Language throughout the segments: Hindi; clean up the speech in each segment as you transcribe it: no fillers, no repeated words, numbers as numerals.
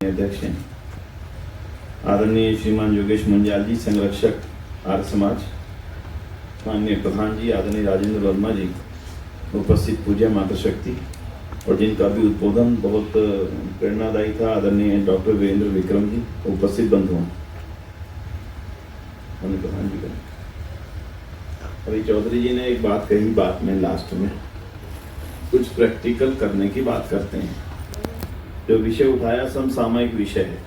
अध्यक्ष हैं आदरणीय श्रीमान योगेश मुंजाल जी, संरक्षक आर्य समाज, माननीय प्रधान जी आदरणीय राजेंद्र वर्मा जी, उपस्थित पूज्य मातृशक्ति और जिनका भी उद्बोधन बहुत प्रेरणादायी था आदरणीय डॉक्टर वीरेंद्र विक्रम जी, उपस्थित बंधुओं, माननीय प्रधान जी का अभी चौधरी जी ने एक बात कही, बात में लास्ट में कुछ प्रैक्टिकल करने की बात करते हैं। जो विषय उठाया समसामयिक विषय है,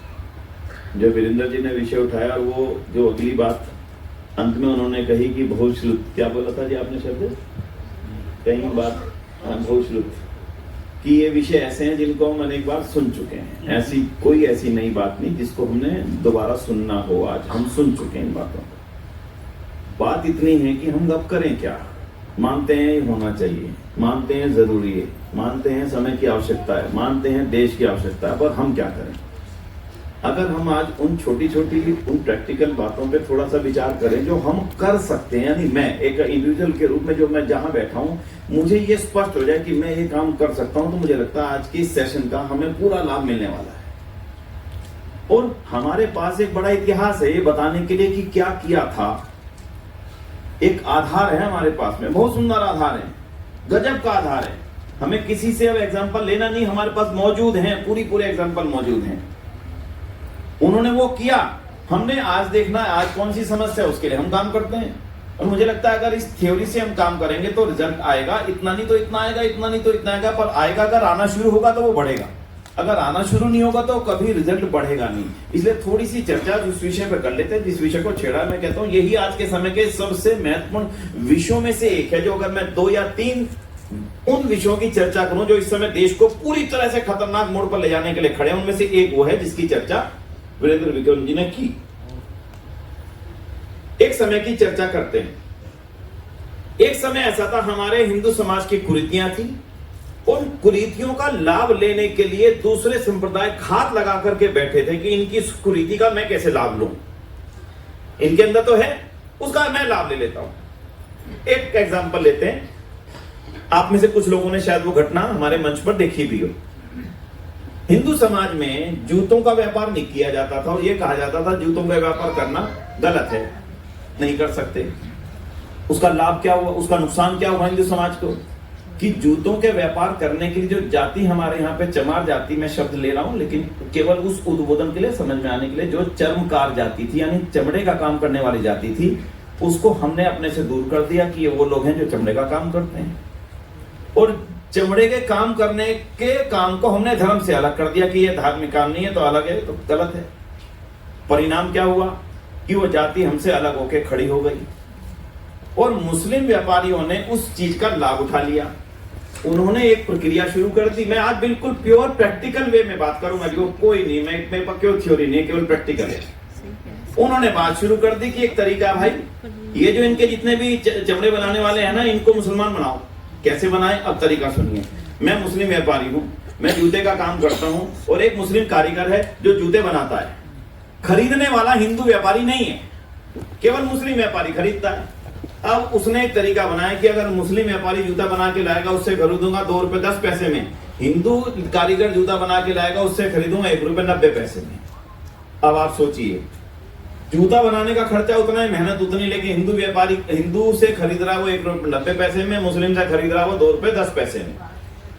जो वीरेंद्र जी ने विषय उठाया, और वो जो अगली बात अंत में उन्होंने कही कि बहुश्रुत, क्या बोला था जी आपने शब्द, कहीं बात बहुश्रुत कि ये विषय ऐसे हैं जिनको हम अनेक बार सुन चुके हैं। ऐसी कोई ऐसी नई बात नहीं जिसको हमने दोबारा सुनना हो, आज हम सुन चुके हैं इन बातों को। बात इतनी है कि हम अब करें क्या। मानते हैं ये होना चाहिए, मानते हैं जरूरी है, मानते हैं समय की आवश्यकता है, मानते हैं देश की आवश्यकता है, पर हम क्या करें। अगर हम आज उन छोटी छोटी उन प्रैक्टिकल बातों पे थोड़ा सा विचार करें जो हम कर सकते हैं, यानी मैं एक इंडिविजुअल के रूप में जो मैं जहां बैठा हूं, मुझे ये स्पष्ट हो जाए कि मैं ये काम कर सकता हूं, तो मुझे लगता है आज की सेशन का हमें पूरा लाभ मिलने वाला है। और हमारे पास एक बड़ा इतिहास है ये बताने के लिए कि क्या किया था। एक आधार है हमारे पास में, बहुत सुंदर आधार है, गजब का आधार है। हमें किसी से अब एग्जाम्पल लेना नहीं, हमारे पास मौजूद हैं, पूरे एग्जाम्पल मौजूद हैं। उन्होंने वो किया, हमने आज देखना है आज कौन सी समस्या है, उसके लिए हम काम करते हैं। और मुझे लगता है अगर इस थ्योरी से हम काम करेंगे तो रिजल्ट आएगा। इतना नहीं तो इतना आएगा, इतना नहीं तो इतना आएगा, पर आएगा। अगर आना शुरू होगा तो वो बढ़ेगा, अगर आना शुरू नहीं होगा तो कभी रिजल्ट बढ़ेगा नहीं। इसलिए थोड़ी सी चर्चा उस विषय पर कर लेते हैं जिस विषय को छेड़ा। मैं कहता हूं यही आज के समय के सबसे महत्वपूर्ण विषयों में से एक है, जो अगर मैं 2 या 3 उन विषयों की चर्चा करूं जो इस समय देश को पूरी तरह से खतरनाक मोड़ पर ले जाने के लिए खड़े हैं, उनमें से एक वो है जिसकी चर्चा वीरेंद्र विक्रम जी ने की। एक समय की चर्चा करते हैं। एक समय ऐसा था, हमारे हिंदू समाज की कुरीतियां थी। उन कुरीतियों का लाभ लेने के लिए दूसरे संप्रदाय हाथ लगा करके बैठे थे कि इनकी कुरीति का मैं कैसे लाभ लूं, इनके अंदर तो है, उसका मैं लाभ ले लेता हूं। एक एग्जांपल लेते हैं, आप में से कुछ लोगों ने शायद वो घटना हमारे मंच पर देखी भी हो। हिंदू समाज में जूतों का व्यापार नहीं किया जाता था और यह कहा जाता था जूतों का व्यापार करना गलत है, नहीं कर सकते। उसका लाभ क्या हुआ, उसका नुकसान क्या हुआ हिंदू समाज को, कि जूतों के व्यापार करने के लिए जो जाति हमारे यहाँ पे चमार जाति, मैं शब्द ले रहा हूं लेकिन केवल उस उद्बोधन के लिए, समझ में आने के लिए, जो चर्मकार जाति थी यानी चमड़े का काम करने वाली जाति थी, उसको हमने अपने से दूर कर दिया कि ये वो लोग हैं जो चमड़े का काम करते हैं। और चमड़े के काम करने के काम को हमने धर्म से अलग कर दिया कि ये धार्मिक काम नहीं है तो अलग है, तो गलत है। परिणाम क्या हुआ कि वो जाति हमसे अलग होकर खड़ी हो गई और मुस्लिम व्यापारियों ने उस चीज का लाभ उठा लिया। उन्होंने एक प्रक्रिया शुरू कर दी। मैं आज बिल्कुल प्योर प्रैक्टिकल वे में बात करूंगा, जो कोई नहीं, मैं मेरे पास क्यों थ्योरी नहीं, केवल प्रैक्टिकल है। उन्होंने बात शुरू कर दी कि एक तरीका, भाई ये जो इनके जितने भी चमड़े बनाने वाले हैं ना, इनको मुसलमान बनाओ। कैसे बनाए, अब तरीका सुनिए। मैं मुस्लिम व्यापारी हूं, मैं जूते का काम करता हूं और एक मुस्लिम कारीगर है जो जूते बनाता है। खरीदने वाला हिंदू व्यापारी नहीं है, केवल मुस्लिम व्यापारी खरीदता है। अब उसने एक तरीका बनाया कि अगर मुस्लिम व्यापारी जूता बना के लाएगा उससे खरीदूंगा 2 रुपए 10 पैसे में, हिंदू कारीगर जूता बना के लाएगा उससे खरीदूंगा 1 रुपए 90 पैसे में। अब आप सोचिए, जूता बनाने का खर्चा उतना है, मेहनत उतनी, लेकिन हिंदू व्यापारी हिंदू से खरीद रहा है वो 1 रुपए 90 पैसे में, मुस्लिम से खरीद रहा है वो 2 रुपए 10 पैसे में।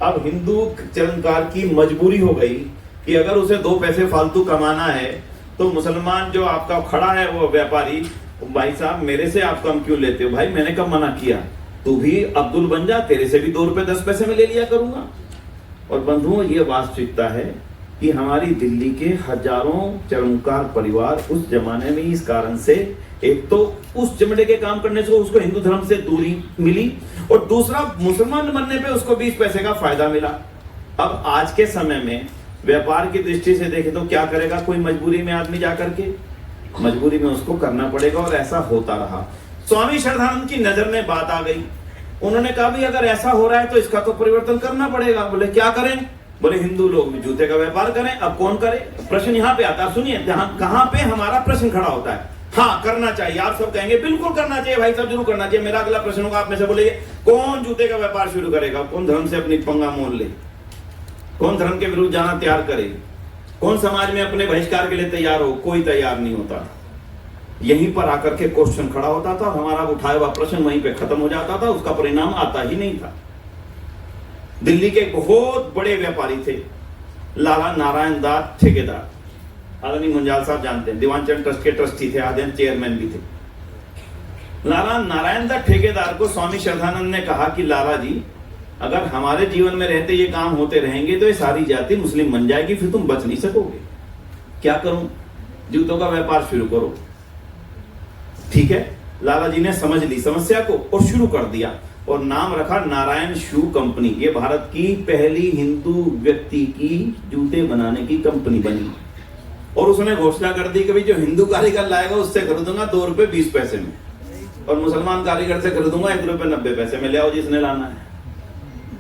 अब हिंदू चर्मकार की मजबूरी हो गई कि अगर उसे 2 पैसे फालतू कमाना है तो मुसलमान जो आपका खड़ा है वो व्यापारी, भाई साहब मेरे से आप कम क्यों लेते हो, भाई मैंने कब मना किया, तू भी अब्दुल बन जा, तेरे से भी 2 रुपए 10 पैसे में ले लिया करूंगा। और बंधुओं, ये वास्तविकता है कि हमारी दिल्ली के हजारों चर्मकार परिवार उस जमाने में इस कारण से, एक तो उस चमड़े के काम करने से उसको हिंदू धर्म से दूरी मिली और दूसरा मुसलमान बनने पे उसको 20 पैसे का फायदा मिला। अब आज के समय में व्यापार की दृष्टि से देखें तो क्या करेगा कोई मजबूरी में आदमी जाकर के, मजबूरी में उसको करना पड़ेगा और ऐसा होता रहा। स्वामी श्रद्धानंद की नजर में बात आ गई, उन्होंने कहा भी अगर ऐसा हो रहा है तो इसका तो परिवर्तन करना पड़ेगा। बोले क्या करें, बोले हिंदू लोग भी जूते का व्यापार करें। अब कौन करे, प्रश्न यहाँ पे आता है। सुनिए कहाँ पे हमारा प्रश्न खड़ा होता है। हाँ करना चाहिए, आप सब कहेंगे बिल्कुल करना चाहिए भाई साहब, जरूर करना चाहिए। मेरा अगला प्रश्न होगा, आप में से बोलेंगे कौन जूते का व्यापार शुरू करेगा, कौन धर्म से अपनी पंगा मोल ले, कौन धर्म के विरुद्ध जाना तैयार करे। कौन समाज में अपने बहिष्कार के लिए तैयार हो? कोई तैयार नहीं होता। यहीं पर आकर के क्वेश्चन खड़ा होता था और हमारा उठाया हुआ प्रश्न वहीं पे खत्म हो जाता था, उसका परिणाम आता ही नहीं था। दिल्ली के बहुत बड़े व्यापारी थे, लाला नारायण दास ठेकेदार, आदरणीय मुंजाल साहब जानते हैं, दीवानचंद ट्रस्ट के ट्रस्टी थे, आदरणीय चेयरमैन भी थे। लाला नारायण दास ठेकेदार को स्वामी श्रद्धानंद ने कहा कि लाला जी, अगर हमारे जीवन में रहते ये काम होते रहेंगे तो ये सारी जाति मुस्लिम बन जाएगी, फिर तुम बच नहीं सकोगे। क्या करूं? जूतों का व्यापार शुरू करो। ठीक है, लाला जी ने समझ ली समस्या को और शुरू कर दिया, और नाम रखा नारायण शू कंपनी। ये भारत की पहली हिंदू व्यक्ति की जूते बनाने की कंपनी बनी। और उसने घोषणा कर दी कि भाई जो हिंदू कारीगर लाएगा उससे खरीदूंगा 2 रुपए 20 पैसे में, और मुसलमान कारीगर से खरीदूंगा 1 रुपए 90 पैसे में, ले आओ जिसने लाना है।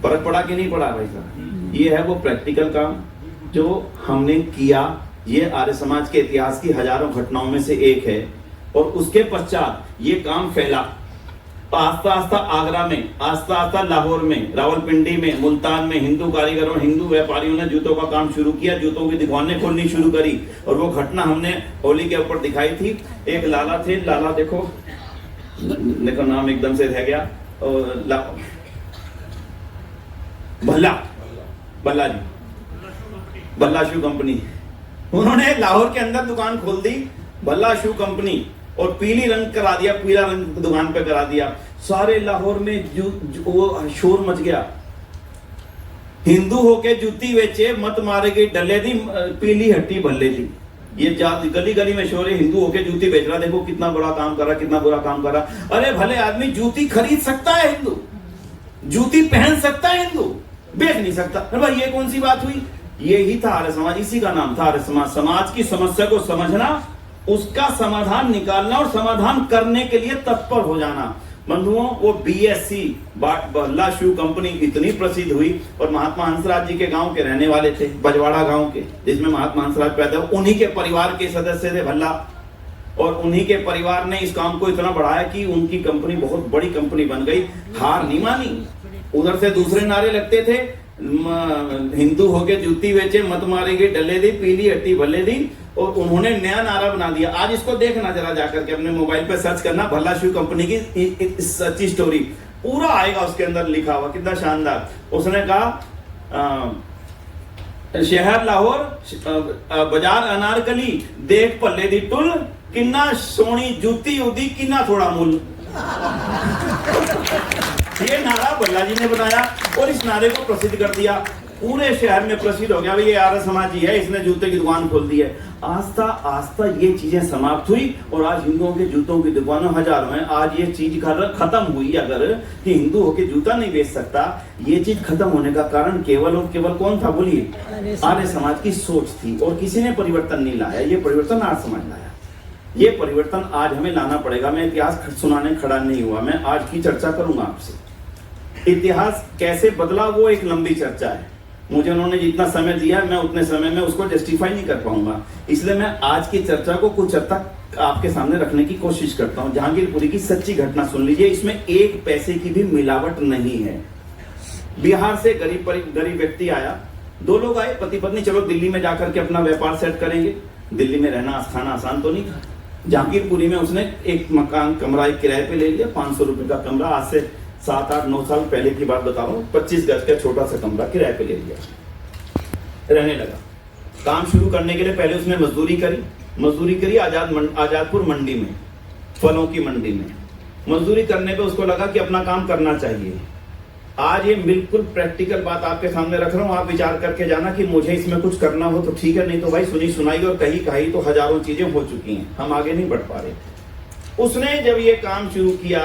फर्क पड़ा कि नहीं पड़ा भाई साहब? ये है वो प्रैक्टिकल काम जो हमने किया। ये आर्य समाज के इतिहास की हजारों घटनाओं में से एक है। और उसके पश्चात ये काम फैला आस्ता आस्ता आगरा में, आस्ता आस्ता लाहौर में, रावलपिंडी में, मुल्तान में हिंदू कारीगरों, हिंदू व्यापारियों ने जूतों का काम शुरू किया, जूतों की दुकानें खोलनी शुरू करी। और वो घटना हमने होली के ऊपर दिखाई थी। एक लाला थे, लाला देखो नाम एकदम से रह गया, भल्ला जी, भल्ला शू कंपनी। उन्होंने लाहौर के अंदर दुकान खोल दी, भल्ला शू कंपनी, और पीली रंग करा दिया, पीला रंग दुकान पे करा दिया। सारे लाहौर में वो शोर मच गया, हिंदू होके जूती बेचे, मत मारेगी डले दी, पीली हट्टी भल्ले दी। ये गली गली में शोर है, हिंदू होके जूती बेच रहा, देखो कितना बड़ा काम कर रहा, कितना बुरा काम कर रहा। अरे भले आदमी जूती खरीद सकता है हिंदू, जूती पहन सकता है हिंदू, बेच नहीं सकता। अरे भाई ये कौन सी बात हुई? यही था आर्य समाज, इसी का नाम था आर्य समाज। समाज की समस्या को समझना, उसका समाधान निकालना और समाधान करने के लिए तत्पर हो जाना। बंधुओं, वो बीएससी भल्ला शू कंपनी इतनी प्रसिद्ध हुई, और महात्मा हंसराज जी के गांव के रहने वाले थे, बजवाड़ा गांव के, जिसमें महात्मा हंसराज पैदा हुए, उन्हीं के परिवार के सदस्य थे भल्ला। और उन्हीं के परिवार ने इस काम को इतना बढ़ाया कि उनकी कंपनी बहुत बड़ी कंपनी बन गई। हार नहीं मानी, उधर से दूसरे नारे लगते थे, हिंदू होके जूती बेचे, मत मारेगी डले दी, पीली हट्टी भले दी। और उन्होंने नया नारा बना दिया। आज इसको देखना जरा जाकर के, अपने मोबाइल पे सर्च करना भल्ला शू कंपनी की सच्ची स्टोरी, पूरा आएगा उसके अंदर लिखा हुआ, कितना शानदार। उसने कहा शहर लाहौर, बाजार अनारकली, देख पल्ले दी टुल, किन्ना सोनी जूती उदी, किन्ना थोड़ा मूल। ये नारा भल्ला जी ने बनाया और इस नारे को प्रसिद्ध कर दिया, पूरे शहर में प्रसिद्ध हो गया। भाई ये आर्य समाज ही है, इसने जूते की दुकान खोल दी है। आस्ता आस्ता ये चीजें समाप्त हुई और आज हिंदुओं के जूतों की दुकानें हजारों हैं। आज ये चीज खत्म हुई, अगर कि हिंदू होके जूता नहीं बेच सकता, ये चीज खत्म होने का कारण केवल और केवल कौन था? बोलिए, आर्य समाज की सोच थी। और किसी ने परिवर्तन नहीं लाया, ये परिवर्तन आर्य समाज लाया। ये परिवर्तन आज हमें लाना पड़ेगा। मैं इतिहास सुनाने खड़ा नहीं हुआ, मैं आज की चर्चा करूंगा आपसे। इतिहास कैसे बदला वो एक लंबी चर्चा है, मुझे उन्होंने जितना समय दिया मैं उतने समय में उसको जस्टिफाई नहीं कर पाऊंगा। इसलिए मैं आज की चर्चा को कुछ हद तक आपके सामने रखने की कोशिश करता हूं। जहांगीरपुरी की सच्ची घटना सुन लीजिए, इसमें 1 पैसे की भी मिलावट नहीं है। बिहार से गरीब व्यक्ति आया, 2 लोग आए, पति पत्नी, चलो दिल्ली में जाकर के अपना व्यापार सेट करेंगे। दिल्ली में रहना खाना आसान तो नहीं था। जहांगीरपुरी में उसने एक मकान कमरा एक किराए पे ले लिया, 500 रुपए का कमरा। आज से 7, 8, 9 साल पहले की बात बता रहा हूँ। 25 गज का छोटा सा कमरा किराए पे ले लिया, रहने लगा। काम शुरू करने के लिए पहले उसने मजदूरी करी आजादपुर मंडी में, फलों की मंडी में। मजदूरी करने पे उसको लगा कि अपना काम करना चाहिए। आज ये बिल्कुल प्रैक्टिकल बात आपके सामने रख रहा हूँ, आप विचार करके जाना कि मुझे इसमें कुछ करना हो तो ठीक है, नहीं तो भाई सुनी सुनाई और कही कही तो हजारों चीजें हो चुकी हैं, हम आगे नहीं बढ़ पा रहे। उसने जब ये काम शुरू किया,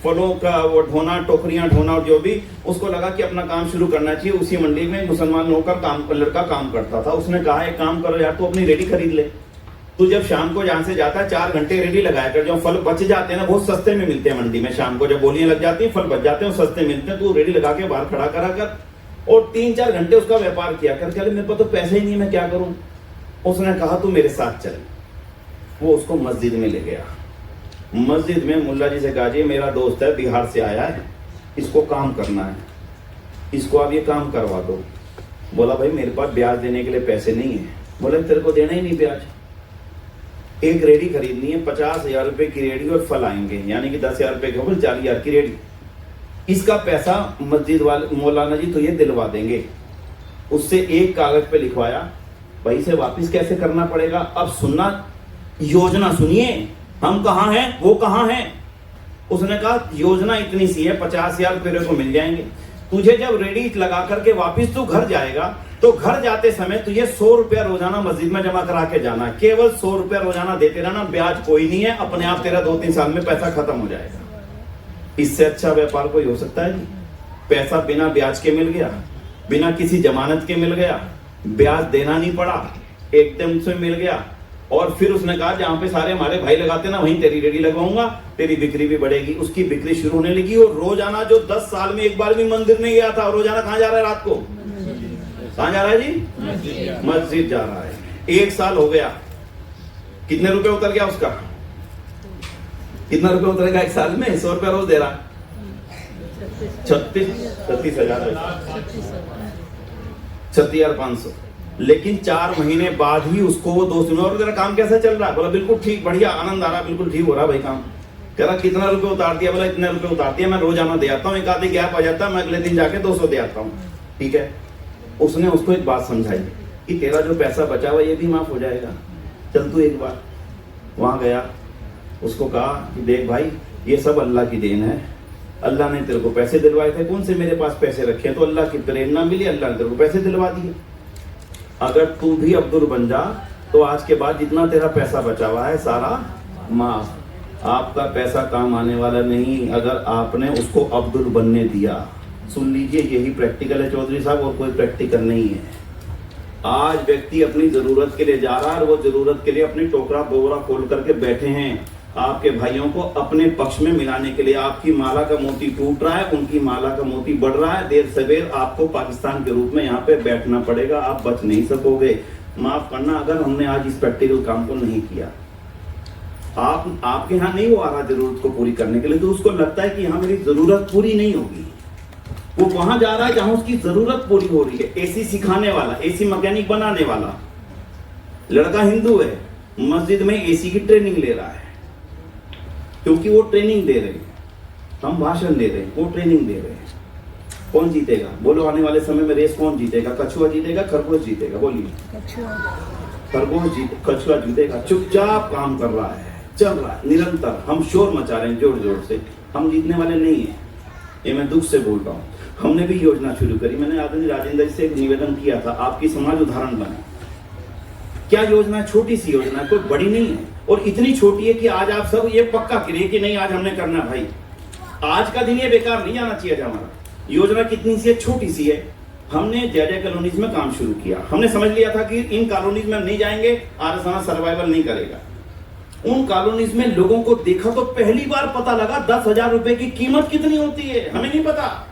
फलों का वो ढोना, टोकरियां ढोना, और जो भी, उसको लगा कि अपना काम शुरू करना चाहिए। उसी मंडी में मुसलमान नौकर लड़का काम करता था। उसने कहा एक काम करो यार, तू अपनी रेडी खरीद ले। तू जब शाम को जहां से जाता है 4 घंटे रेडी लगाया कर। जो फल बच जाते हैं ना, बहुत सस्ते में मिलते हैं मंडी में। शाम को जब बोलियां लग जाती है, फल बच जाते हैं, सस्ते मिलते हैं, तू रेडी लगा के बाहर खड़ा करा कर और 3-4 घंटे उसका व्यापार किया कर। चले मेरे पास तो पैसे ही नहीं, मैं क्या करूं? उसने कहा तू मेरे साथ चल। वो उसको मस्जिद में ले गया। मस्जिद में मुल्ला जी से कहा, जी मेरा दोस्त है, बिहार से आया है, इसको काम करना है, इसको आप ये काम करवा दो। बोला भाई मेरे पास ब्याज देने के लिए पैसे नहीं है, बोले तेरे को देना ही नहीं ब्याज। एक रेडी खरीदनी है, 50,000 रुपए की रेडी और फल आएंगे, यानी कि 10,000 रुपए के ऊपर 40,000 की रेडी। इसका पैसा मस्जिद वाले मौलाना जी तो ये दिलवा देंगे। उससे एक कागज पे लिखवाया, भाई से वापस कैसे करना पड़ेगा। अब सुनना, योजना सुनिए, हम कहाँ हैं वो कहाँ हैं। उसने कहा योजना इतनी सी है, 50,000 रुपये को मिल जाएंगे। तुझे जब रेडी लगा करके वापस तू घर जाएगा तो घर जाते समय तुझे 100 रुपया रोजाना मस्जिद में जमा करा के जाना, केवल 100 रुपया रोजाना देते रहना, ब्याज कोई नहीं है, अपने आप तेरा 2-3 साल में पैसा खत्म हो जाएगा। इससे अच्छा व्यापार कोई हो सकता है? पैसा बिना ब्याज के मिल गया, बिना किसी जमानत के मिल गया, ब्याज देना नहीं पड़ा, एकदम से मिल गया। और फिर उसने कहा जहां पे सारे हमारे भाई लगाते ना वहीं तेरी रेडी लगवाऊंगा, तेरी बिक्री भी बढ़ेगी। उसकी बिक्री शुरू होने लगी और रोजाना, जो 10 साल में एक बार भी मंदिर नहीं गया था, रोजाना कहां जा रहा है रात को? कहां जा रहा है जी? मस्जिद जा रहा है। 1 साल हो गया, कितने रुपए उतर गया उसका? कितना रुपए उतरेगा 1 साल में? 100 रुपया रोज दे रहा, 36,000, 36,500। लेकिन 4 महीने बाद ही उसको वो दोस्त ने, और तेरा काम कैसा चल रहा है? बोला बिल्कुल ठीक, बढ़िया, आनंद आ रहा, बिल्कुल ठीक हो रहा भाई काम। कह रहा कितना रुपए उतार दिया? बोला इतने रुपए उतार दिया, मैं रोजाना दे आता हूँ, एक आधे गैप आ जाता है, मैं अगले दिन जाके 200 दे आता हूँ। ठीक है। उसने उसको एक बात समझाई कि तेरा जो पैसा बचा हुआ ये भी माफ हो जाएगा, चल तू एक बार। वहां गया, उसको कहा कि देख भाई, ये सब अल्लाह की देन है, अल्लाह ने तेरे को पैसे दिलवाए थे, कौन से मेरे पास पैसे रखे, तो अल्लाह की प्रेरणा मिली, अल्लाह ने तेरे को पैसे दिलवा दिए। अगर तू भी अब्दुल बन जा तो आज के बाद जितना तेरा पैसा बचा हुआ है सारा माफ। आपका पैसा काम आने वाला नहीं अगर आपने उसको अब्दुल बनने दिया। सुन लीजिए, यही प्रैक्टिकल है चौधरी साहब, और कोई प्रैक्टिकल नहीं है। आज व्यक्ति अपनी जरूरत के लिए जा रहा है और वो जरूरत के लिए अपनी टोकरा बोरा खोल करके बैठे हैं आपके भाइयों को अपने पक्ष में मिलाने के लिए। आपकी माला का मोती टूट रहा है, उनकी माला का मोती बढ़ रहा है। देर सवेर आपको पाकिस्तान के रूप में यहाँ पे बैठना पड़ेगा, आप बच नहीं सकोगे। माफ करना अगर हमने आज इस प्रैक्टिकल काम को नहीं किया। आपके यहाँ नहीं वो आ रहा जरूरत को पूरी करने के लिए, तो उसको लगता है कि यहाँ मेरी जरूरत पूरी नहीं होगी। वो वहां जा रहा है जहां उसकी जरूरत पूरी हो रही है। एसी सिखाने वाला, एसी मैकेनिक बनाने वाला लड़का हिंदू है, मस्जिद में एसी की ट्रेनिंग ले रहा है, क्योंकि वो ट्रेनिंग दे रहे हैं, हम भाषण दे रहे हैं, वो ट्रेनिंग दे रहे हैं। कौन जीतेगा बोलो? आने वाले समय में रेस कौन जीतेगा? कछुआ जीतेगा, खरगोश जीतेगा? बोलिए। कछुआ जीतेगा। चुपचाप काम कर रहा है, चल रहा है निरंतर। हम शोर मचा रहे हैं जोर जोर से, हम जीतने वाले नहीं है, ये मैं दुख से बोल रहा हूँ। हमने भी योजना शुरू करी, मैंने आदरणीय राजेंद्र जी से एक निवेदन किया था, आपकी समाज उदाहरण बने। क्या योजना है? छोटी सी योजना है, कोई बड़ी नहीं है, और इतनी छोटी है कि आज आप सब ये पक्का करिए कि नहीं आज हमने करना भाई। आज का दिन ये बेकार नहीं आना चाहिए हमारा। योजना कितनी सी है? छोटी सी है। हमने जय कॉलोनीज में काम शुरू किया। हमने समझ लिया था कि इन कॉलोनीज में हम नहीं जाएंगे, आर्य समाज सर्वाइवल नहीं करेगा। उन कॉलोनीज में लोगों को देखा तो पहली बार पता लगा 10,000 रुपए की कीमत कितनी होती है। हमें नहीं पता।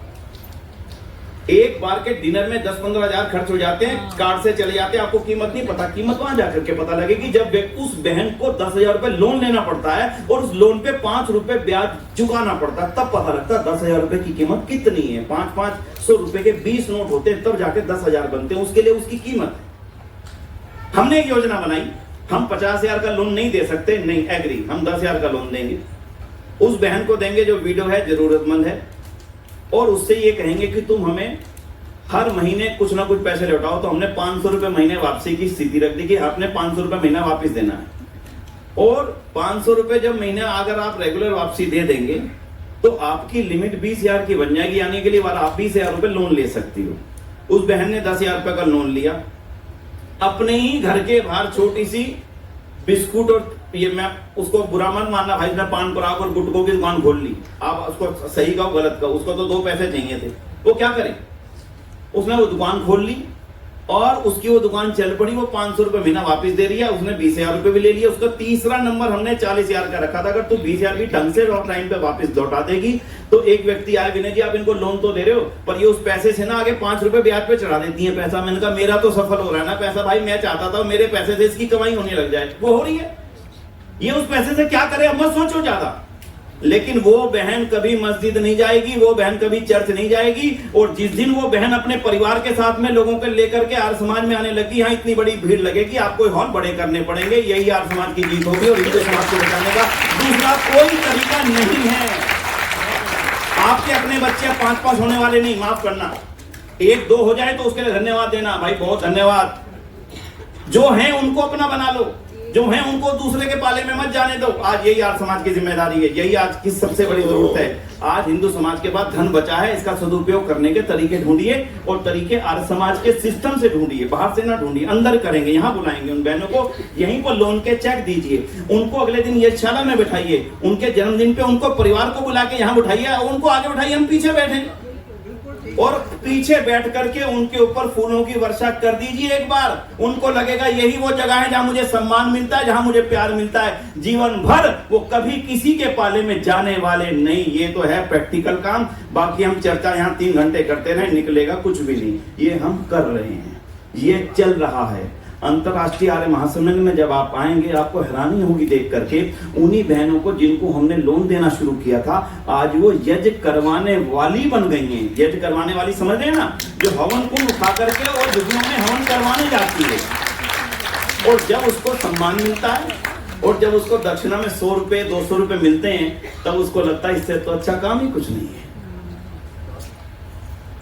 एक बार के डिनर में 10-15 हजार खर्च हो जाते हैं, कार्ड से चले जाते हैं, आपको कीमत नहीं पता। कीमत वहां जाकर के पता लगेगी जब उस बहन को 10,000 रुपए लोन लेना पड़ता है और उस लोन पे 5 रुपए ब्याज चुकाना पड़ता है, तब पता लगता है 10,000 रुपए की कीमत कितनी है। 500 रुपए के 20 नोट होते हैं, तब जाके 10,000 बनते हैं। उसके लिए उसकी कीमत। हमने एक योजना बनाई, हम 50,000 का लोन नहीं दे सकते, नहीं एग्री, हम 10,000 का लोन देंगे। उस बहन को देंगे जो विडो है, जरूरतमंद है, और उससे ये कहेंगे कि तुम हमें हर महीने कुछ ना कुछ पैसे लौटाओ। तो हमने 500 रुपए महीने वापसी की स्थिति रख दी कि आपने 500 रुपए महीना वापस देना है। और 500 रुपए जब महीने अगर आप रेगुलर वापसी दे देंगे तो आपकी लिमिट 20,000 की बन जाएगी, यानी कि लिए आप 20,000 रुपए लोन ले सकती हो। उस बहन ने 10,000 रुपए का लोन लिया, अपने ही घर के बाहर छोटी सी बिस्कुट, और ये मैं उसको बुरा मत मानना भाई, मैं पान पराग और गुटकों की दुकान खोल ली। आप उसको सही कहो गलत कहो, उसको तो 2 पैसे चाहिए थे, वो क्या करे? उसने वो दुकान खोल ली और उसकी वो दुकान चल पड़ी। वो 500 रुपए महीना वापस दे रही है, उसने 20,000 रुपए भी ले लिया। उसका तीसरा नंबर हमने 40,000 का रखा था। अगर तू 20,000 भी ढंग से टाइम पे वापस लौटा देगी तो एक व्यक्ति आए, विनय जी आप इनको लोन तो दे रहे हो, पर ये उस पैसे से ना आगे 5 रुपए ब्याज पे चढ़ा देती है पैसा। मैंने कहा मेरा तो सफल हो रहा है ना पैसा भाई, मैं चाहता था मेरे पैसे से इसकी कमाई होने लग जाए, वो हो रही है। ये उस पैसे से क्या करे अब मत सोचो ज्यादा, लेकिन वो बहन कभी मस्जिद नहीं जाएगी, वो बहन कभी चर्च नहीं जाएगी। और जिस दिन वो बहन अपने परिवार के साथ में लोगों को लेकर के आर्य समाज में आने लगी, यहाँ इतनी बड़ी भीड़ लगेगी, आपको हॉल बड़े करने पड़ेंगे। यही आर्य समाज की जीत होगी और हिंदू समाज को बचाने का दूसरा कोई तरीका नहीं है। आपके अपने बच्चे 5-5 होने वाले नहीं, माफ करना, 1-2 हो जाए तो उसके लिए धन्यवाद देना, भाई बहुत धन्यवाद। जो है उनको अपना बना लो, जो है उनको दूसरे के पाले में मत जाने दो। आज यही आर्य समाज की जिम्मेदारी है, यही आज की सबसे बड़ी जरूरत है। आज हिंदू समाज के पास धन बचा है, इसका सदुपयोग करने के तरीके ढूंढिए, और तरीके आर्य समाज के सिस्टम से ढूंढिए, बाहर से ना ढूंढिए, अंदर करेंगे। यहाँ बुलाएंगे उन बहनों को, यहीं पर लोन के चेक दीजिए, उनको अगले दिन यज्ञशाला में बैठाइए, उनके जन्मदिन पे उनको परिवार को बुला के यहाँ बैठाइए, उनको आगे बैठाइए, हम पीछे बैठे और पीछे बैठ करके उनके ऊपर फूलों की वर्षा कर दीजिए एक बार। उनको लगेगा यही वो जगह है जहां मुझे सम्मान मिलता है, जहां मुझे प्यार मिलता है। जीवन भर वो कभी किसी के पाले में जाने वाले नहीं। ये तो है प्रैक्टिकल काम। बाकी हम चर्चा यहाँ 3 घंटे करते रहे, निकलेगा कुछ भी नहीं। ये हम कर रहे हैं, ये चल रहा है। अंतरराष्ट्रीय आर्य महासम्मेलन में जब आप आएंगे, आपको हैरानी होगी देख करके, उन्हीं बहनों को जिनको हमने लोन देना शुरू किया था, आज वो यज्ञ करवाने वाली बन गई हैं। यज्ञ करवाने वाली समझ रहे हैं ना, जो हवन कुंड उठा करके और यज्ञों में हवन करवाने जाती है। और जब उसको सम्मान मिलता है और जब उसको दक्षिणा में 100 रुपए 200 रुपए मिलते हैं, तब उसको लगता है इससे तो अच्छा काम ही कुछ नहीं है।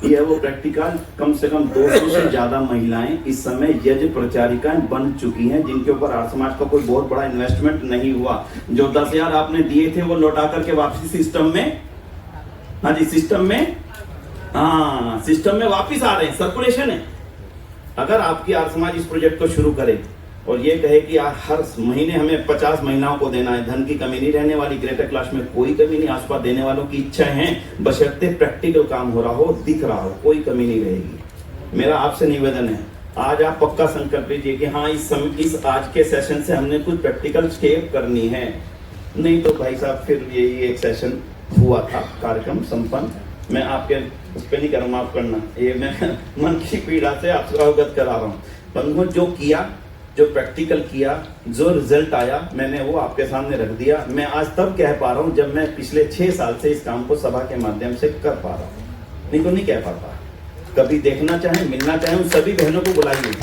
यह वो प्रैक्टिकल कम से कम 200 से ज्यादा महिलाएं इस समय यज्ञ प्रचारिकाएं बन चुकी हैं, जिनके ऊपर आर्य समाज का कोई बहुत बड़ा इन्वेस्टमेंट नहीं हुआ। जो 10,000 आपने दिए थे वो लौटा करके वापसी सिस्टम में, हाँ जी सिस्टम में, हाँ सिस्टम में वापिस आ रहे हैं, सर्कुलेशन है। अगर आपकी आर्य समाज इस प्रोजेक्ट को शुरू करे और ये कहे कि हर महीने हमें 50 महिलाओं को देना है, धन की कमी नहीं रहने वाली, ग्रेटर क्लास में कोई कमी नहीं, आसपास देने वालों की इच्छा है, बशर्ते प्रैक्टिकल काम हो रहा हो, दिख रहा हो, कोई कमी नहीं रहेगी। मेरा आपसे निवेदन है, आज आप पक्का संकल्प लीजिए कि हाँ इस आज के सेशन से हमने कुछ प्रैक्टिकल स्टेप करनी है। नहीं तो भाई साहब फिर यही एक सेशन हुआ था, कार्यक्रम संपन्न। मैं आपके उस पर नहीं करूँ, माफ करना, ये मैं मन की पीड़ा से आपसे अवगत करा रहा हूँ। बंधुओं, जो किया, जो प्रैक्टिकल किया, जो रिजल्ट आया, मैंने वो आपके सामने रख दिया। मैं आज तब कह पा रहा हूँ जब मैं पिछले 6 साल से इस काम को सभा के माध्यम से कर पा रहा हूँ, नहीं तो नहीं कह पाता। कभी देखना चाहें, मिलना चाहें, उन सभी बहनों को बुलाइए,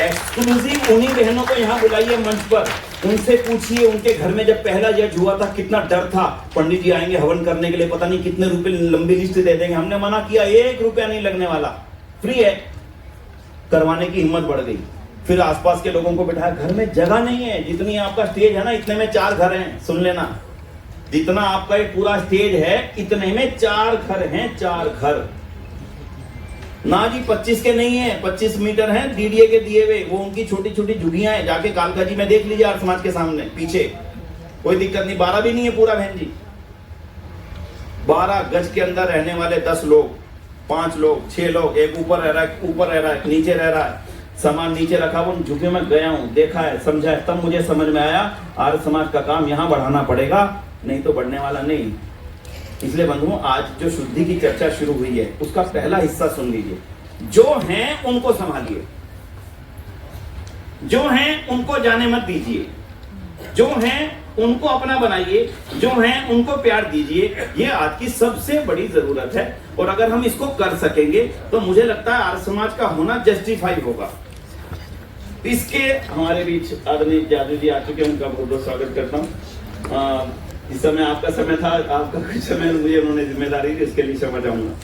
एक्सक्लूसिव उन्हीं बहनों को यहाँ बुलाइए मंच पर, उनसे पूछिए उनके घर में जब पहला यज्ञ हुआ था कितना डर था। पंडित जी आएंगे हवन करने के लिए, पता नहीं कितने रुपए लंबी लिस्ट दे देंगे। हमने मना किया, 1 रुपया नहीं लगने वाला, फ्री है। करवाने की हिम्मत बढ़ गई। फिर आसपास के लोगों को बिठाया, घर में जगह नहीं है, जितनी आपका स्टेज है ना इतने में 4 घर हैं, सुन लेना, जितना आपका एक पूरा स्टेज है इतने में 4 घर हैं, 4 घर ना जी 25 के नहीं है, 25 मीटर हैं डीडीए के दिए हुए, वो उनकी छोटी छोटी झुग्गियां हैं, जाके कालका जी में देख लीजिए आर्य समाज के सामने पीछे, कोई दिक्कत नहीं। 12 भी नहीं है पूरा बहन जी, 12 गज के अंदर रहने वाले 10 लोग, 5 लोग, 6 लोग, एक ऊपर रह रहा है, ऊपर रह रहा है, नीचे रह रहा है, सामान नीचे रखा। वो झुके में गया हूँ, देखा है, समझा है, तब मुझे समझ में आया आर्य समाज का काम यहाँ बढ़ाना पड़ेगा, नहीं तो बढ़ने वाला नहीं। इसलिए बंधुओं, आज जो शुद्धि की चर्चा शुरू हुई है उसका पहला हिस्सा सुन लीजिए। जो हैं उनको संभालिए, जो हैं उनको जाने मत दीजिए, जो हैं उनको अपना बनाइए, जो हैं उनको प्यार दीजिए। ये आज की सबसे बड़ी जरूरत है, और अगर हम इसको कर सकेंगे तो मुझे लगता है आर्य समाज का होना जस्टिफाई होगा। इसके हमारे बीच आदरणीय जादू जी आ चुके हैं, उनका बहुत बहुत स्वागत करता हूँ। इस समय आपका समय था, आपका कुछ समय मुझे उन्होंने जिम्मेदारी दी, इसके लिए क्षमा चाहूंगा।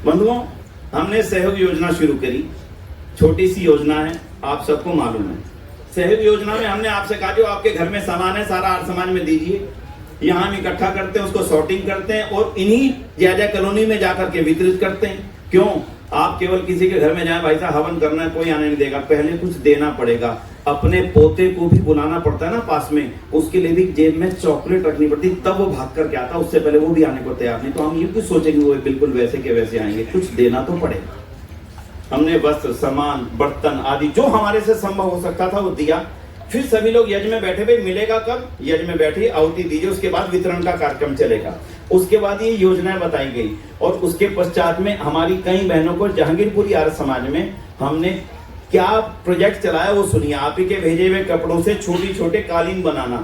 बंधुओं, हमने सहयोग योजना शुरू करी, छोटी सी योजना है, आप सबको मालूम है। सहयोग योजना में हमने आपसे कहा जो आपके घर में सामान है सारा आर्य समाज में दीजिए। यहाँ हम इकट्ठा करते हैं, उसको सॉर्टिंग करते हैं और इन्हीं ज्यादा कॉलोनी में जाकर के वितरित करते हैं। क्यों? आप केवल किसी के घर में जाए, भाई साहब हवन करना है, कोई आने नहीं देगा, पहले कुछ देना पड़ेगा। अपने पोते को भी बुलाना पड़ता है ना पास में, उसके लिए भी जेब में चॉकलेट रखनी पड़ती, तब वो भाग करके आता, उससे पहले वो भी आने को तैयार नहीं। तो हम ये कुछ सोचेंगे वो बिल्कुल वैसे के वैसे आएंगे, कुछ देना तो पड़ेगा। हमने वस्त्र, सामान, बर्तन आदि जो हमारे से संभव हो सकता था वो दिया। फिर सभी लोग यज्ञ में बैठे हुए, मिलेगा कब? यज्ञ में बैठिए, आहुति दीजिए, उसके बाद वितरण का कार्यक्रम चलेगा। उसके बाद ये योजनाएं बताई गई, और उसके पश्चात में हमारी कई बहनों को जहांगीरपुरी आर्य समाज में हमने क्या प्रोजेक्ट चलाया वो सुनिए। आप ही के भेजे हुए कपड़ों से छोटी छोटे कालीन बनाना,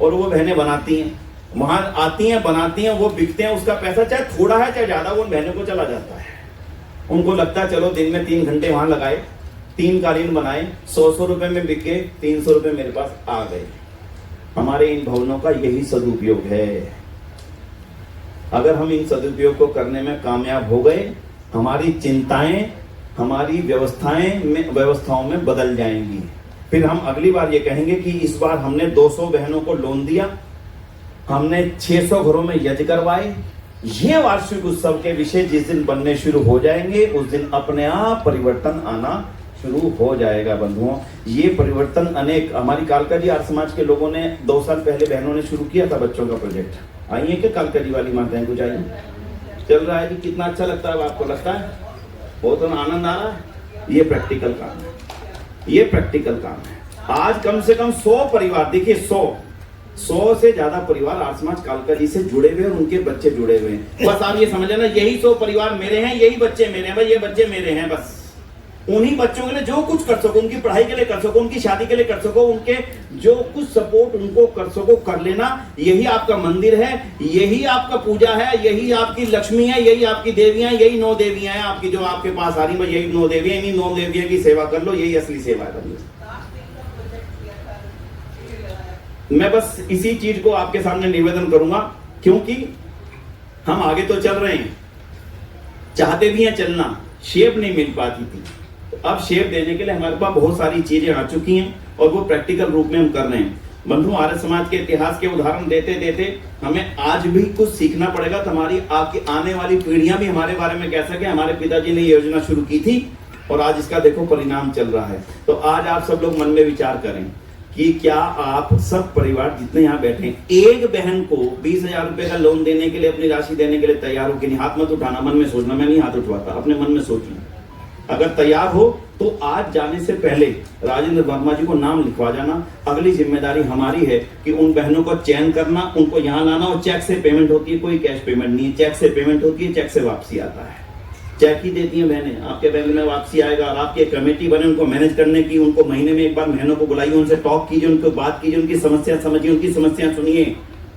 और वो बहनें बनाती हैं, वहां आती हैं, बनाती हैं, वो बिकते हैं, उसका पैसा चाहे थोड़ा है चाहे ज्यादा वो उन बहनों को चला जाता है। उनको लगता है चलो दिन में 3 घंटे वहां लगाए, 3 कालीन बनाए, 100 रुपए में बिके, 300 रुपए मेरे पास आ गए। हमारे इन भवनों का यही सदुपयोग है। अगर हम इन सदुपयोग को करने में कामयाब हो गए, हमारी चिंताएं हमारी व्यवस्थाओं में बदल जाएंगी। फिर हम अगली बार ये कहेंगे कि इस बार हमने 200 बहनों को लोन दिया, हमने 600 घरों में यज्ञ करवाए। ये वार्षिक उत्सव के विषय जिस दिन बनने शुरू हो जाएंगे उस दिन अपने आप परिवर्तन आना शुरू हो जाएगा। बंधुओं, ये परिवर्तन अनेक हमारी कालका जी आर्य समाज के लोगों ने 2 साल पहले बहनों ने शुरू किया था बच्चों का प्रोजेक्ट। आई है कि कालका जी वाली माताएं कुछ आई चल रहा है कि कितना अच्छा लगता है, आपको लगता है बहुत आनंद आ रहा है। ये प्रैक्टिकल काम है, ये प्रैक्टिकल काम है। आज कम से कम 100 परिवार, देखिए 100 से ज्यादा परिवार आर्य समाज कालका जी से जुड़े हुए हैं, उनके बच्चे जुड़े हुए हैं। बस आप ये समझ लेना, यही 100 परिवार मेरे हैं, यही बच्चे मेरे हैं, भाई ये बच्चे मेरे हैं। बस उन्हीं बच्चों के लिए जो कुछ कर सको, उनकी पढ़ाई के लिए कर सको, उनकी शादी के लिए कर सको, उनके जो कुछ सपोर्ट उनको कर सको कर लेना। यही आपका मंदिर है, यही आपका पूजा है, यही आपकी लक्ष्मी है, यही आपकी देवियां, यही 9 देवियां हैं आपकी जो आपके पास आ रही है, यही 9 देवियां। इन्हीं 9 देवियां की सेवा कर लो, यही असली सेवा है। मैं बस इसी चीज को आपके सामने निवेदन करूंगा, क्योंकि हम आगे तो चल रहे हैं, चाहते भी हैं चलना, शेप नहीं मिल पाती थी। अब शेप देने के लिए हमारे पास बहुत सारी चीजें आ चुकी हैं और वो प्रैक्टिकल रूप में हम कर रहे हैं। बंधु, आर्य समाज के इतिहास के उदाहरण देते देते हमें आज भी कुछ सीखना पड़ेगा, तो हमारी आने वाली पीढ़ियां भी हमारे बारे में कह सके हमारे पिताजी ने योजना शुरू की थी और आज इसका देखो परिणाम चल रहा है। तो आज आप सब लोग मन में विचार करें कि क्या आप सब परिवार जितने यहाँ बैठे हैं, एक बहन को 20,000 रुपए का लोन देने के लिए, अपनी राशि देने के लिए तैयार हो कि नहीं? हाथ मत उठाना, मन में सोचना, मैं नहीं हाथ उठवाता, अपने मन में सोच लो। अगर तैयार हो तो आज जाने से पहले राजेंद्र वर्मा जी को नाम लिखवा जाना। अगली जिम्मेदारी हमारी है कि उन बहनों को चयन करना, उनको यहाँ लाना। और चेक से पेमेंट होती है, कोई कैश पेमेंट नहीं है, चेक से पेमेंट होती है, चेक से वापसी आता है। चेक ही देती हैं बहनें, आपके बैंक में वापसी आएगा। और आपकी एक कमेटी बने उनको मैनेज करने की, उनको महीने में एक बार बहनों को बुलाइए, उनसे टॉक कीजिए, उनको बात कीजिए, उनकी समस्या समझिए, उनकी समस्या सुनिए,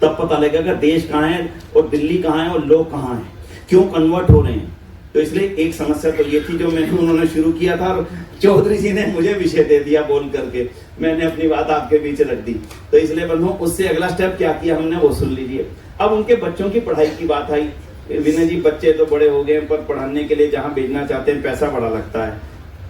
तब पता लगेगा देश कहाँ है और दिल्ली कहाँ है और लोग कहाँ है, क्यों कन्वर्ट हो रहे हैं। तो इसलिए एक समस्या तो ये थी जो उन्होंने शुरू किया था और चौधरी जी ने मुझे विषय दे दिया बोल करके, मैंने अपनी बात आपके बीच रख दी। तो इसलिए बंधुओं, उससे अगला स्टेप क्या किया हमने वो सुन लीजिए। अब उनके बच्चों की पढ़ाई की बात आई। विनय जी, बच्चे तो बड़े हो गए पर पढ़ाने के लिए जहाँ भेजना चाहते हैं पैसा बड़ा लगता है।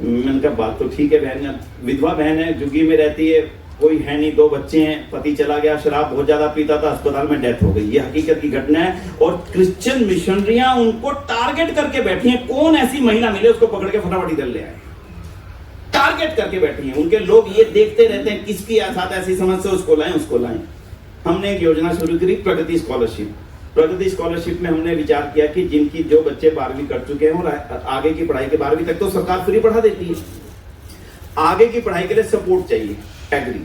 मैंने कहा बात तो ठीक है, बहन विधवा बहन है, झुग्गी में रहती है, कोई है नहीं, 2 बच्चे हैं, पति चला गया, शराब बहुत ज्यादा पीता था, अस्पताल में डेथ हो गई। ये हकीकत की घटना है। और क्रिश्चियन मिशनरियां उनको टारगेट करके बैठी हैं, कौन ऐसी महिला मिले उसको पकड़ के फटाफट इधर ले आए, टारगेट करके बैठी हैं। उनके लोग ये देखते रहते हैं किसकी साथ ऐसी समस्या, उसको लाएं उसको लाएं। हमने एक योजना शुरू करी, प्रगति स्कॉलरशिप। प्रगति स्कॉलरशिप में हमने विचार किया कि जिनकी जो बच्चे 12वीं कर चुके हैं और आगे की पढ़ाई के 12वीं तक तो सरकार फ्री पढ़ा देती है, आगे की पढ़ाई के लिए सपोर्ट चाहिए, एग्री।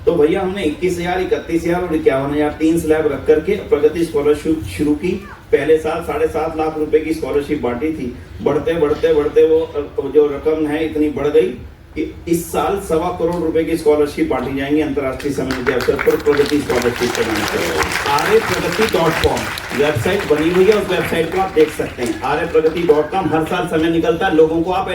तो भैया हमने 21,000, 31,000 और 51,000 3 स्लैब रख करके प्रगति स्कॉलरशिप शुरू की। पहले साल 7.5 लाख रुपए की स्कॉलरशिप बांटी थी। बढ़ते बढ़ते बढ़ते वो जो रकम है इतनी बढ़ गई कि इस साल 1.25 करोड़ रुपए की स्कॉलरशिप बांटी जाएंगी अंतर्राष्ट्रीय समय के अवसर पर प्रगति स्कॉलरशिप के नाम पर। आर्यप्रगति.com वेबसाइट बनी हुई है, उस वेबसाइट को आप देख सकते हैं। आर्यप्रगति.com हर साल समय निकलता है, लोगों को आप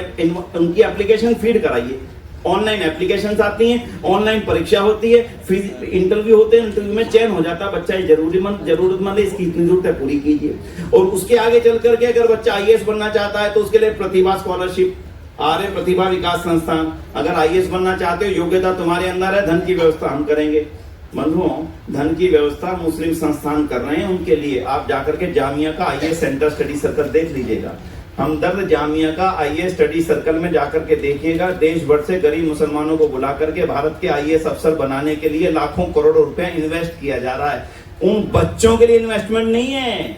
उनकी एप्लीकेशन फीड कराइए। ऑनलाइन एप्लीकेशंस आती हैं, ऑनलाइन परीक्षा होती है, फिर इंटरव्यू होते हैं, इंटरव्यू में चयन हो जाता है बच्चा, ये जरूरतमंद है, इसकी इतनी जरूरत है, पूरी कीजिए। और उसके आगे चल करके अगर बच्चा IAS बनना चाहता है तो उसके लिए प्रतिभा स्कॉलरशिप, आर्य प्रतिभा विकास संस्थान। अगर IAS बनना चाहते हो, योग्यता तुम्हारे अंदर है, धन की व्यवस्था हम करेंगे। बंधुओं, धन की व्यवस्था मुस्लिम संस्थान कर रहे हैं, उनके लिए आप जाकर के जामिया का IAS सेंटर स्टडी सर्कल देख लीजिएगा। हमदर्द जामिया का IAS स्टडी सर्कल में जाकर के देखिएगा। देश भर से गरीब मुसलमानों को बुला करके भारत के IAS अफसर बनाने के लिए लाखों करोड़ों रुपए इन्वेस्ट किया जा रहा है। उन बच्चों के लिए इन्वेस्टमेंट नहीं है,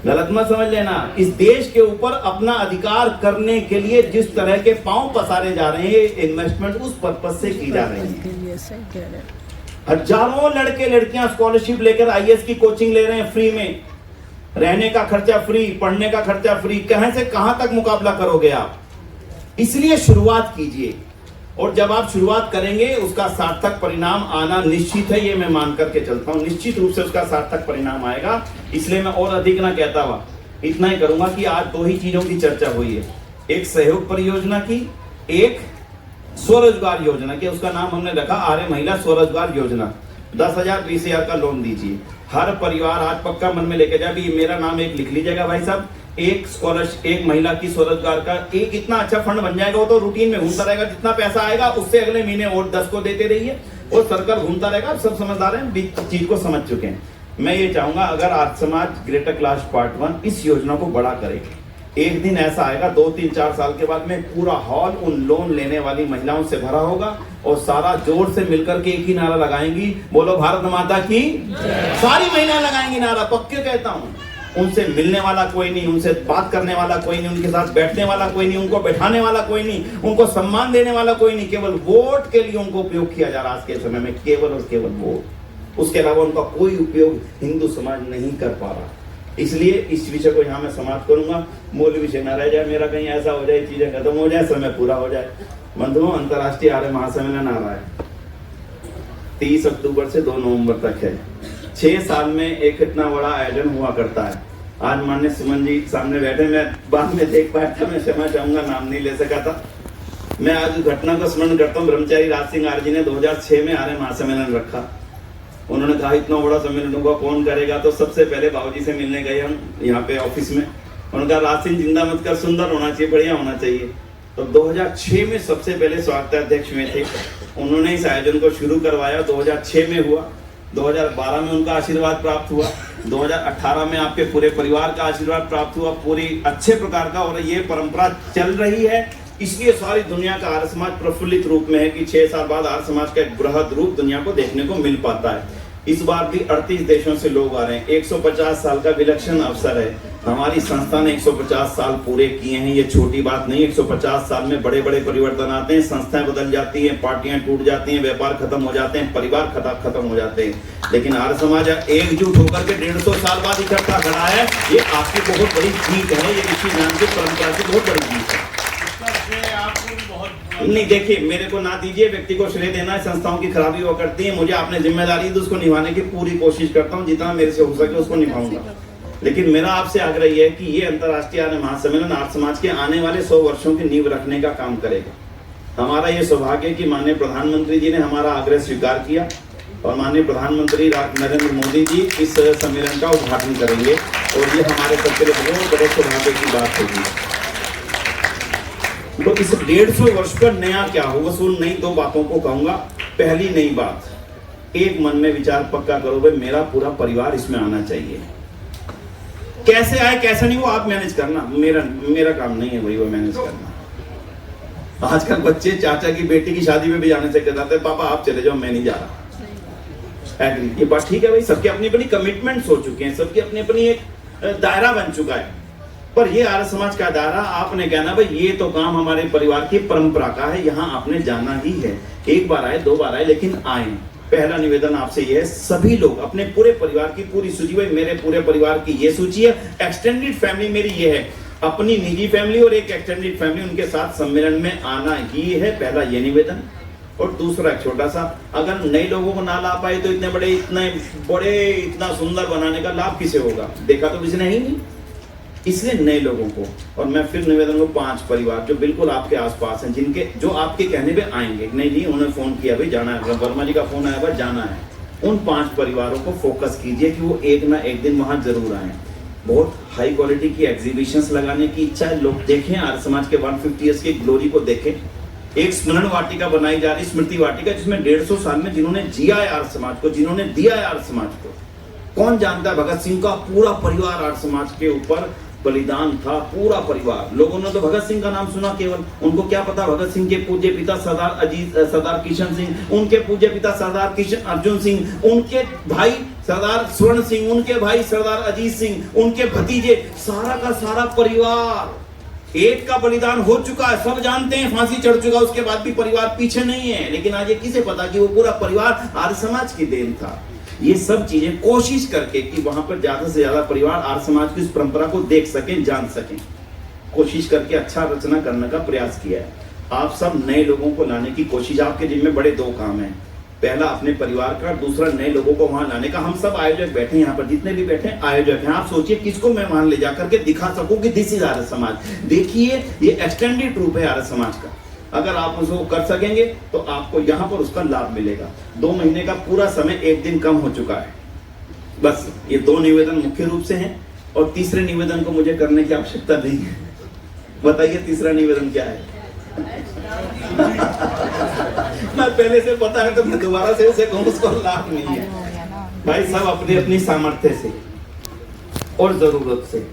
गलत मत समझ लेना। इस देश के ऊपर अपना अधिकार करने के लिए जिस तरह के पांव पसारे जा रहे हैं, इन्वेस्टमेंट उस पर्पज से की जा रही है। हजारों लड़के लड़कियां स्कॉलरशिप लेकर IAS की कोचिंग ले रहे हैं फ्री में, रहने का खर्चा फ्री, पढ़ने का खर्चा फ्री। कहां से कहां तक मुकाबला करोगे आप? इसलिए शुरुआत कीजिए। और जब आप शुरुआत करेंगे उसका सार्थक परिणाम आना निश्चित है, ये मैं मान करके चलता हूँ। निश्चित रूप से उसका सार्थक परिणाम आएगा। इसलिए मैं और अधिक ना कहता हुआ इतना ही करूंगा कि आज दो ही चीजों की चर्चा हुई है, एक सहयोग परियोजना की, एक स्वरोजगार योजना की। उसका नाम हमने रखा आर्य महिला स्वरोजगार योजना। 10,000 20,000 का लोन दीजिए। हर परिवार आज पक्का मन में लेके जाए, मेरा नाम एक लिख लीजिएगा भाई साहब, एक स्कॉलरशिप, एक महिला की स्वरोजगार का एक इतना अच्छा फंड बन जाएगा, वो तो रूटीन में घूमता रहेगा। जितना पैसा आएगा उससे अगले महीने और 10 को देते रहिए, वो सर्कल घूमता रहेगा। आप सब समझदार हैं, चीज को समझ चुके हैं। मैं ये चाहूंगा अगर आर्य समाज ग्रेटर कैलाश पार्ट 1 इस योजना को बड़ा करे, एक दिन ऐसा आएगा 2 3 4 साल के बाद में पूरा हॉल उन लोन लेने वाली महिलाओं से भरा होगा और सारा जोर से मिलकर के एक ही नारा लगाएंगी, बोलो भारत माता की। सारी महिलाएं लगाएंगी नारा, पक्के कहता हूँ। उनसे मिलने वाला कोई नहीं, उनसे बात करने वाला कोई नहीं, उनके साथ बैठने वाला कोई नहीं, उनको बैठाने वाला कोई नहीं, उनको सम्मान देने वाला कोई नहीं। केवल वोट के लिए उनको उपयोग किया जा रहा है आज के समय में, केवल और केवल वोट। उसके अलावा उनका कोई उपयोग हिंदू समाज नहीं कर पा रहा। इसलिए इस विषय को यहाँ मैं समाप्त करूंगा। मूल विषय न रह जाए मेरा, कहीं ऐसा हो जाए चीजें खत्म हो जाए, समय पूरा हो जाए। बंधुओं, अंतर्राष्ट्रीय आर्य महासम्मेलन आ रहा है 30 अक्टूबर से 2 नवंबर तक है। 6 साल में एक इतना बड़ा आयोजन हुआ करता है। आज माननीय सुमन जी सामने बैठे, मैं बाद में देख पाया था, मैं क्षमा चाहूंगा, नाम नहीं ले सका था। मैं आज घटना को स्मरण करता हूँ। ब्रह्मचारी राज सिंह आर्य जी ने 2006 में आर्य महासम्मेलन रखा। उन्होंने कहा इतना बड़ा सम्मेलन होगा कौन करेगा, तो सबसे पहले बाबूजी से मिलने गए हम यहाँ पे ऑफिस में। उन्होंने कहा राज सिंह जिंदा मत कर, सुंदर होना चाहिए, बढ़िया होना चाहिए। तो 2006 में सबसे पहले स्वागताध्यक्ष में थे, उन्होंने इस आयोजन को शुरू करवाया। 2006 में हुआ, 2012 में उनका आशीर्वाद प्राप्त हुआ, 2018 में आपके पूरे परिवार का आशीर्वाद प्राप्त हुआ, पूरी अच्छे प्रकार का, और ये परंपरा चल रही है। इसलिए सारी दुनिया का आर्य समाज प्रफुल्लित रूप में है कि 6 साल बाद आर्य समाज का एक बृहद रूप दुनिया को देखने को मिल पाता है। इस बार भी 38 देशों से लोग आ रहे हैं। 150 साल का विलक्षण अवसर है। हमारी संस्था ने 150 साल पूरे किए हैं, ये छोटी बात नहीं। 150 साल में बड़े बड़े परिवर्तन आते हैं, संस्थाएं बदल जाती हैं, पार्टियां टूट जाती हैं, व्यापार खत्म हो जाते हैं, परिवार खत्म हो जाते हैं, लेकिन आर्य समाज एकजुट होकर के 150 साल बाद इकट्ठा खड़ा है। ये आपकी बहुत बड़ी जीत है, ये ऋषि ज्ञान की परंपरा की बहुत बड़ी जीत है। नहीं, देखिए, मेरे को ना दीजिए, व्यक्ति को श्रेय देना है, संस्थाओं की खराबी वो करती है। मुझे आपने जिम्मेदारी दी, उसको निभाने की पूरी कोशिश करता हूँ, जितना मेरे से हो सके उसको निभाऊंगा। लेकिन मेरा आपसे आग्रह यह है कि ये अंतर्राष्ट्रीय आर्य महासम्मेलन आर्य समाज के आने वाले 100 वर्षों की नींव रखने का काम करेगा। हमारा ये सौभाग्य है कि माननीय प्रधानमंत्री जी ने हमारा आग्रह स्वीकार किया और माननीय प्रधानमंत्री नरेंद्र मोदी जी इस सम्मेलन का उद्घाटन करेंगे, और ये हमारे सबके लिए बहुत बड़े सौभाग्य की बात होगी। तो इस 150 वर्ष पर नया क्या हो, बस उन नई 2 बातों को कहूंगा। पहली नई बात, एक मन में विचार पक्का करो भाई, मेरा पूरा परिवार इसमें आना चाहिए। कैसे आए कैसे नहीं वो आप मैनेज करना, मेरा काम नहीं है भाई वो मैनेज करना। आजकल बच्चे चाचा की बेटी की शादी में भी जाने से कहते हैं पापा आप चले जाओ, मैं नहीं जा रहा। एग्री, ये बात ठीक है भाई, सबके अपनी अपनी कमिटमेंट्स हो चुके हैं, सबकी अपनी अपनी एक दायरा बन चुका है। पर ये आर्य समाज का दायरा, आपने कहना भाई ये तो काम हमारे परिवार की परंपरा का है, यहाँ आपने जाना ही है। 1 बार आए 2 बार आए, लेकिन आए। पहला निवेदन आपसे ये है, सभी लोग अपने पूरे परिवार की पूरी सूची, भाई मेरे पूरे परिवार की ये सूची है, एक्सटेंडेड फैमिली मेरी ये है, अपनी निजी फैमिली और एक एक्सटेंडेड फैमिली, उनके साथ सम्मेलन में आना ही है। पहला ये निवेदन। और दूसरा छोटा सा, अगर नए लोगों को ना ला पाए तो इतने बड़े इतना सुंदर बनाने का लाभ किसे होगा, देखा तो किसी ने ही नहीं। इसलिए नए लोगों को, और मैं फिर निवेदन को 5 परिवार जो बिल्कुल आपके आसपास हैं, जिनके जो आपके कहने पे आएंगे, नहीं जी उन्होंने फोन किया भाई जाना है, वर्मा जी का फोन आया भाई जाना है, उन 5 परिवारों को फोकस कीजिए कि वो एक ना एक दिन वहां जरूर आए। बहुत हाई क्वालिटी की एग्जीबिशंस लगाने की इच्छा है, लोग देखें आर्य समाज के 150 ईयर्स की ग्लोरी को देखें। एक स्मरण वाटिका बनाई जा रही, स्मृति वाटिका, जिसमें 150 साल में जिन्होंने जिया है आर्य समाज को, जिन्होंने दिया है आर्य समाज को। कौन जानता है भगत सिंह का पूरा परिवार आर्य समाज के ऊपर बलिदान था, पूरा परिवार। लोगों ने तो भगत सिंह का नाम सुना केवल, उनको क्या पता भगत सिंह के पूज्य पिता सरदार किशन सिंह, उनके पूज्य पिता सरदार किशन अर्जुन सिंह, उनके भाई सरदार स्वर्ण सिंह, उनके भाई सरदार अजीत सिंह, उनके भतीजे, सारा का सारा परिवार एक का बलिदान हो चुका है। सब जानते हैं फांसी चढ़ चुका, उसके बाद भी परिवार पीछे नहीं है। लेकिन आज ये किसे पता कि वो पूरा परिवार आर्य समाज की देन था। ये सब चीजें कोशिश करके कि वहां पर ज्यादा से ज्यादा परिवार आर्य समाज की इस परंपरा को देख सकें, जान सकें, कोशिश करके अच्छा रचना करने का प्रयास किया है। आप सब नए लोगों को लाने की कोशिश, आपके जिम्मे बड़े दो काम हैं, पहला अपने परिवार का, दूसरा नए लोगों को वहां लाने का। हम सब आयोजक बैठे हैं यहाँ पर, जितने भी बैठे हैं आयोजक हैं। आप सोचिए किसको मैं वहां ले जाकर के दिखा सकूं कि दिस इज आर्य समाज, देखिए ये एक्सटेंडेड रूप है आर्य समाज का। अगर आप उसको कर सकेंगे तो आपको यहाँ पर उसका लाभ मिलेगा। 2 महीने का पूरा समय 1 दिन कम हो चुका है। बस ये 2 निवेदन मुख्य रूप से हैं, और तीसरे निवेदन को मुझे करने की आवश्यकता नहीं है। बताइए तीसरा निवेदन क्या है? मैं पहले से पता है तो मैं दोबारा से उसे कहूँ, उसको लाभ नहीं है। भाई सब अपनी अपनी सामर्थ्य से और जरूरत से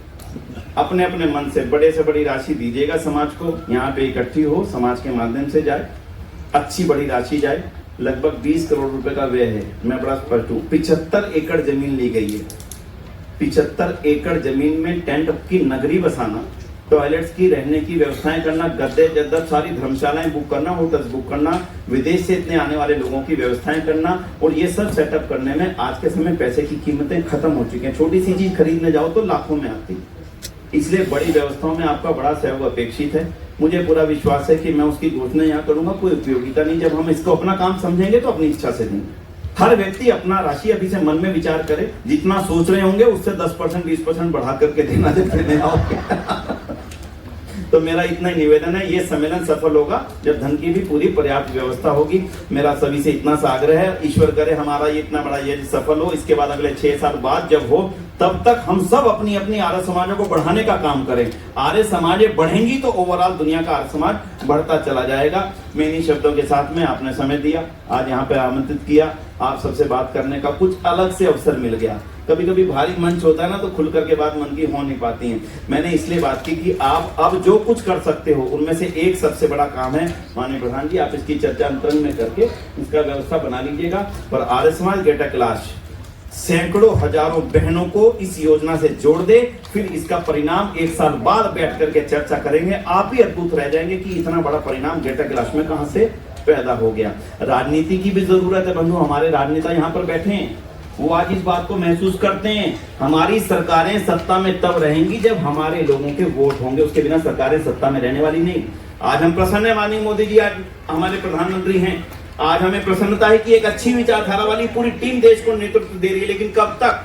अपने अपने मन से बड़े से बड़ी राशि दीजिएगा समाज को। यहाँ पे इकट्ठी हो, समाज के माध्यम से जाए, अच्छी बड़ी राशि जाए। लगभग 20 करोड़ रुपए का व्यय है। मैं बड़ा स्पष्ट हूँ। 75 एकड़ जमीन ली गई है। 75 एकड़ जमीन में टेंट की नगरी बसाना, टॉयलेट्स की रहने की व्यवस्थाएं करना, गद्दे जद्दर सारी धर्मशालाएं बुक करना, होटल्स बुक करना, विदेश से इतने आने वाले लोगों की व्यवस्थाएं करना, और ये सब सेटअप करने में आज के समय पैसे की कीमतें खत्म हो चुकी हैं। छोटी सी चीज खरीदने जाओ तो लाखों में आती, इसलिए बड़ी व्यवस्थाओं में आपका बड़ा सहयोग अपेक्षित है। मुझे पूरा विश्वास है कि मैं उसकी घोषणा यहाँ करूंगा, कोई उपयोगिता नहीं। जब हम इसको अपना काम समझेंगे तो अपनी इच्छा से देंगे। हर व्यक्ति अपना राशि अभी से मन में विचार करे, जितना सोच रहे होंगे उससे 10% 20% बढ़ा करके देना जब देने आओगे। तो मेरा इतना ही निवेदन है, ये सम्मेलन सफल होगा जब धन की भी पूरी पर्याप्त व्यवस्था होगी। मेरा सभी से इतना सा आग्रह है, ईश्वर करे हमारा ये इतना बड़ा ये सफल हो। इसके बाद अगले 6 साल बाद जब हो, तब तक हम सब अपनी अपनी आर्य समाजों को बढ़ाने का काम करें। आर्य समाजें बढ़ेंगी तो ओवरऑल दुनिया का आर्य समाज बढ़ता चला जाएगा। मैं इन्हीं शब्दों के साथ में आपने समय दिया, आज यहाँ पे आमंत्रित किया, आप सबसे बात करने का कुछ अलग से अवसर मिल गया। कभी कभी भारी मंच होता है ना, तो खुल करके बात मन की हो नहीं पाती है। मैंने इसलिए बात की कि आप अब जो कुछ कर सकते हो उनमें से एक सबसे बड़ा काम है, माननीय प्रधान जी, आप इसकी चर्चा अंतरंग में करके इसका व्यवस्था बना लीजिएगा। और आर्य समाज गेट क्लास सैकड़ों हजारों बहनों को इस योजना से जोड़ दे, फिर इसका परिणाम 1 साल बाद बैठ करके चर्चा करेंगे। आप ही अद्भुत रह जाएंगे कि इतना बड़ा परिणाम गेट क्लास में कहां से पैदा हो गया। राजनीति की भी जरूरत है बंधु, हमारे राजनेता यहाँ पर बैठे हैं, वो आज इस बात को महसूस करते हैं। हमारी सरकारें सत्ता में तब रहेंगी जब हमारे लोगों के वोट होंगे, उसके बिना सरकारें सत्ता में रहने वाली नहीं। आज हम प्रसन्न है, माननीय मोदी जी आज हमारे प्रधानमंत्री हैं। आज हमें प्रसन्नता है कि एक अच्छी विचारधारा वाली पूरी टीम देश को नेतृत्व दे रही है। लेकिन कब तक?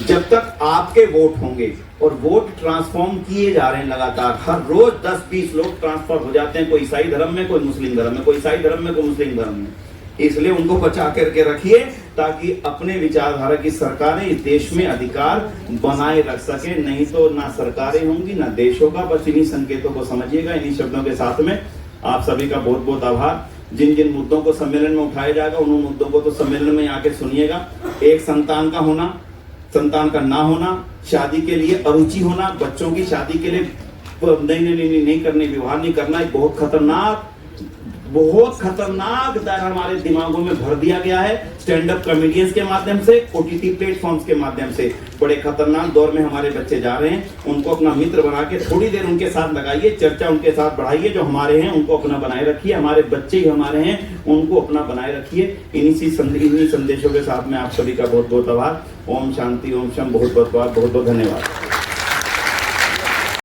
जब तक आपके वोट होंगे। और वोट ट्रांसफॉर्म किए जा रहे हैं लगातार, हर रोज 10-20 लोग ट्रांसफर हो जाते हैं, कोई ईसाई धर्म में, कोई मुस्लिम धर्म में, कोई ईसाई धर्म में, कोई मुस्लिम धर्म में। इसलिए उनको बचा करके रखिए ताकि अपने विचारधारा की सरकारें इस देश में अधिकार बनाए रख सके। नहीं तो ना सरकारें होंगी ना देश होगा। बस इन्हीं संकेतों को समझिएगा। इन्हीं शब्दों के साथ में आप सभी का बहुत बहुत आभार। जिन जिन मुद्दों को सम्मेलन में उठाया जाएगा उन मुद्दों को तो सम्मेलन में आके सुनिएगा। एक संतान का होना, संतान का ना होना, शादी के लिए अरुचि होना, बच्चों की शादी के लिए नहीं करने, विवाह नहीं करना, एक बहुत खतरनाक डर हमारे दिमागों में भर दिया गया है। स्टैंड अप कॉमेडियंस के माध्यम से, ओटीटी प्लेटफॉर्म्स के माध्यम से बड़े खतरनाक दौर में हमारे बच्चे जा रहे हैं। उनको अपना मित्र बना के थोड़ी देर उनके साथ लगाइए, चर्चा उनके साथ बढ़ाइए। जो हमारे हैं उनको अपना बनाए रखिए, हमारे बच्चे ही हमारे हैं उनको अपना बनाए रखिए। इन्हीं संदेशों के साथ में आप सभी का बहुत बहुत आभार। ओम शांति, ओम शम, बहुत बहुत धन्यवाद।